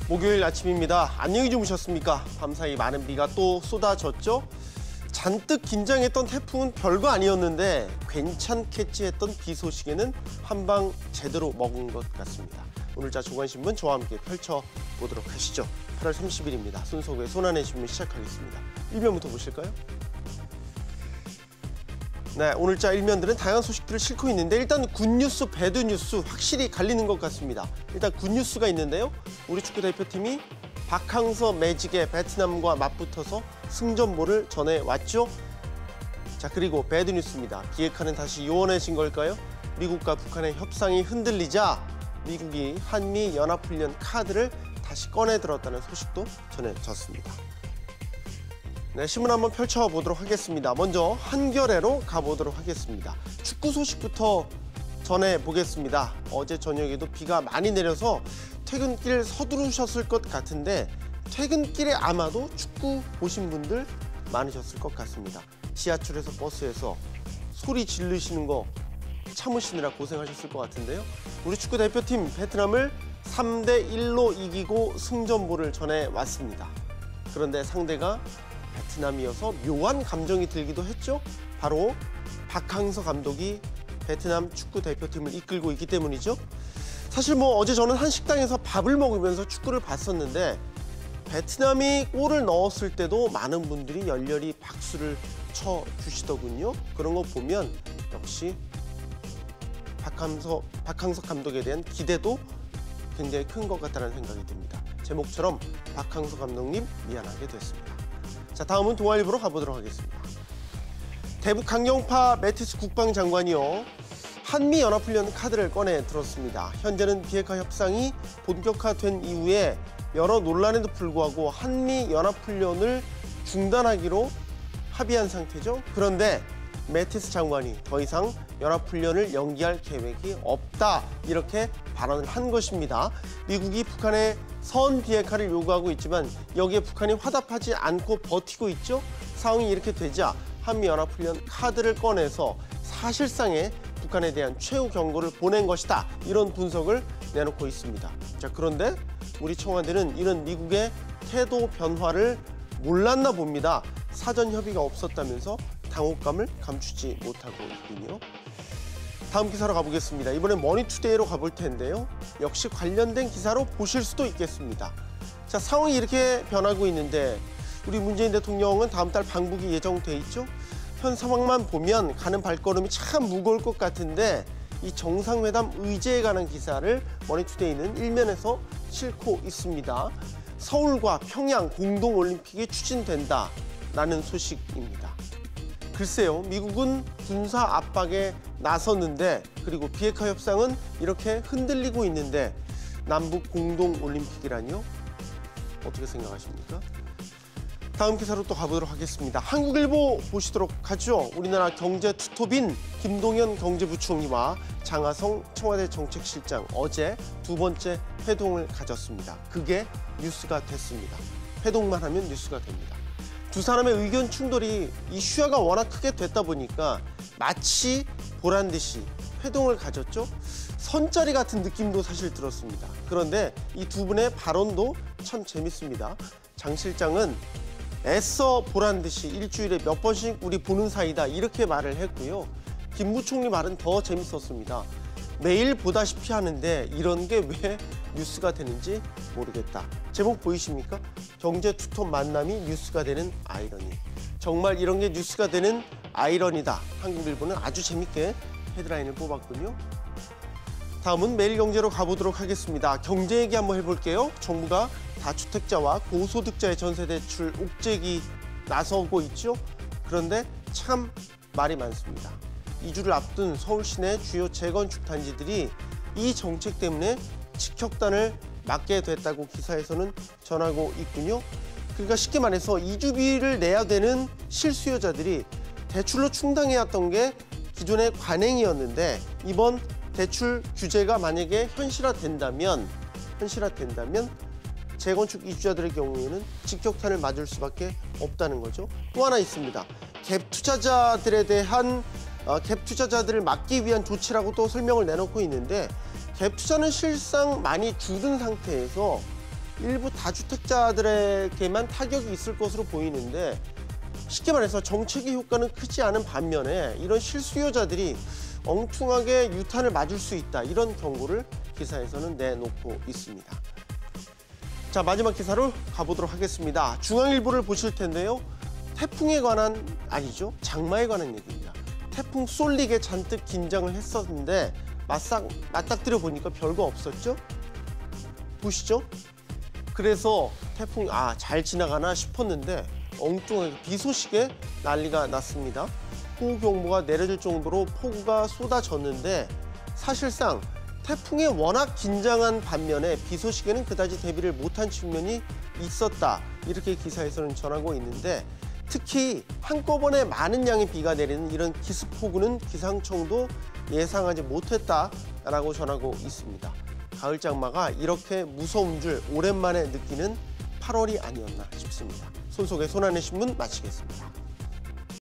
목요일 아침입니다. 안녕히 주무셨습니까? 밤사이 많은 비가 또 쏟아졌죠? 잔뜩 긴장했던 태풍은 별거 아니었는데 괜찮겠지 했던 비 소식에는 한 방 제대로 먹은 것 같습니다. 오늘자 조간신문 저와 함께 펼쳐보도록 하시죠. 8월 30일입니다. 손석구의 손안의 신문 시작하겠습니다. 일면부터 보실까요? 네, 오늘자 일면들은 다양한 소식들을 싣고 있는데 일단 굿뉴스, 배드뉴스 확실히 갈리는 것 같습니다. 일단 굿뉴스가 있는데요. 우리 축구 대표팀이 박항서 매직의 베트남과 맞붙어서 승전보를 전해왔죠. 자, 그리고 배드뉴스입니다. 비핵화는 다시 요원해진 걸까요? 미국과 북한의 협상이 흔들리자 미국이 한미 연합훈련 카드를 다시 꺼내들었다는 소식도 전해졌습니다. 네, 신문 한번 펼쳐보도록 하겠습니다. 먼저 한겨레로 가보도록 하겠습니다. 축구 소식부터 전해보겠습니다. 어제 저녁에도 비가 많이 내려서 퇴근길 서두르셨을 것 같은데 퇴근길에 아마도 축구 보신 분들 많으셨을 것 같습니다. 지하철에서 버스에서 소리 지르시는 거 참으시느라 고생하셨을 것 같은데요. 우리 축구 대표팀 베트남을 3대1로 이기고 승전보를 전해왔습니다. 그런데 상대가 베트남이어서 묘한 감정이 들기도 했죠. 바로 박항서 감독이 베트남 축구 대표팀을 이끌고 있기 때문이죠. 사실 어제 저는 한 식당에서 밥을 먹으면서 축구를 봤었는데 베트남이 골을 넣었을 때도 많은 분들이 열렬히 박수를 쳐주시더군요. 그런 거 보면 역시 박항서 감독에 대한 기대도 굉장히 큰 것 같다는 생각이 듭니다. 제목처럼 박항서 감독님 미안하게 됐습니다. 자, 다음은 동아일보로 가보도록 하겠습니다. 대북 강경파 매티스 국방장관이요. 한미연합훈련 카드를 꺼내 들었습니다. 현재는 비핵화 협상이 본격화된 이후에 여러 논란에도 불구하고 한미연합훈련을 중단하기로 합의한 상태죠. 그런데 매티스 장관이 더 이상 연합훈련을 연기할 계획이 없다 이렇게 발언을 한 것입니다. 미국이 북한의 선 비핵화를 요구하고 있지만 여기에 북한이 화답하지 않고 버티고 있죠. 상황이 이렇게 되자 한미연합훈련 카드를 꺼내서 사실상의 북한에 대한 최후 경고를 보낸 것이다. 이런 분석을 내놓고 있습니다. 자, 그런데 우리 청와대는 이런 미국의 태도 변화를 몰랐나 봅니다. 사전 협의가 없었다면서 당혹감을 감추지 못하고 있군요. 다음 기사로 가보겠습니다. 이번엔 머니투데이로 가볼 텐데요. 역시 관련된 기사로 보실 수도 있겠습니다. 자, 상황이 이렇게 변하고 있는데 우리 문재인 대통령은 다음 달 방북이 예정돼 있죠. 현 상황만 보면 가는 발걸음이 참 무거울 것 같은데 이 정상회담 의제에 관한 기사를 머니투데이는 일면에서 싣고 있습니다. 서울과 평양 공동올림픽이 추진된다라는 소식입니다. 글쎄요, 미국은 군사 압박에 나섰는데 그리고 비핵화 협상은 이렇게 흔들리고 있는데 남북 공동올림픽이라니요? 어떻게 생각하십니까? 다음 기사로 또 가보도록 하겠습니다. 한국일보 보시도록 하죠. 우리나라 경제 투톱인 김동연 경제부총리와 장하성 청와대 정책실장 어제 두 번째 회동을 가졌습니다. 그게 뉴스가 됐습니다. 회동만 하면 뉴스가 됩니다. 두 사람의 의견 충돌이 이슈화가 워낙 크게 됐다 보니까 마치 보란 듯이 회동을 가졌죠. 선자리 같은 느낌도 사실 들었습니다. 그런데 이 두 분의 발언도 참 재밌습니다. 장 실장은 애써 보란 듯이 일주일에 몇 번씩 우리 보는 사이다 이렇게 말을 했고요. 김 부총리 말은 더 재밌었습니다. 매일 보다시피 하는데 이런 게 왜 뉴스가 되는지 모르겠다. 제목 보이십니까? 경제 투톱 만남이 뉴스가 되는 아이러니. 정말 이런 게 뉴스가 되는 아이러니다. 한국일보는 아주 재밌게 헤드라인을 뽑았군요. 다음은 매일경제로 가보도록 하겠습니다. 경제 얘기 한번 해볼게요. 정부가 다주택자와 고소득자의 전세대출 옥죄기 나서고 있죠. 그런데 참 말이 많습니다. 2주를 앞둔 서울 시내 주요 재건축 단지들이 이 정책 때문에 직격탄을 맞게 됐다고 기사에서는 전하고 있군요. 그러니까 쉽게 말해서 2주비를 내야 되는 실수요자들이 대출로 충당해왔던 게 기존의 관행이었는데 이번 대출 규제가 만약에 현실화된다면 재건축 이주자들의 경우에는 직격탄을 맞을 수밖에 없다는 거죠. 또 하나 있습니다. 갭 투자자들을 막기 위한 조치라고 또 설명을 내놓고 있는데 갭 투자는 실상 많이 줄은 상태에서 일부 다주택자들에게만 타격이 있을 것으로 보이는데 쉽게 말해서 정책의 효과는 크지 않은 반면에 이런 실수요자들이 엉뚱하게 유탄을 맞을 수 있다. 이런 경고를 기사에서는 내놓고 있습니다. 자, 마지막 기사로 가보도록 하겠습니다. 중앙일보를 보실 텐데요. 태풍에 관한, 아니죠, 장마에 관한 얘기입니다. 태풍 쏠릭에 잔뜩 긴장을 했었는데 맞닥뜨려 보니까 별거 없었죠? 보시죠? 그래서 태풍이 잘 지나가나 싶었는데 엉뚱하게 비 소식에 난리가 났습니다. 호우경보가 내려질 정도로 폭우가 쏟아졌는데 사실상 태풍에 워낙 긴장한 반면에 비 소식에는 그다지 대비를 못한 측면이 있었다. 이렇게 기사에서는 전하고 있는데 특히 한꺼번에 많은 양의 비가 내리는 이런 기습폭우는 기상청도 예상하지 못했다라고 전하고 있습니다. 가을 장마가 이렇게 무서운 줄 오랜만에 느끼는 8월이 아니었나 싶습니다. 손 속의 손안의 신문 마치겠습니다.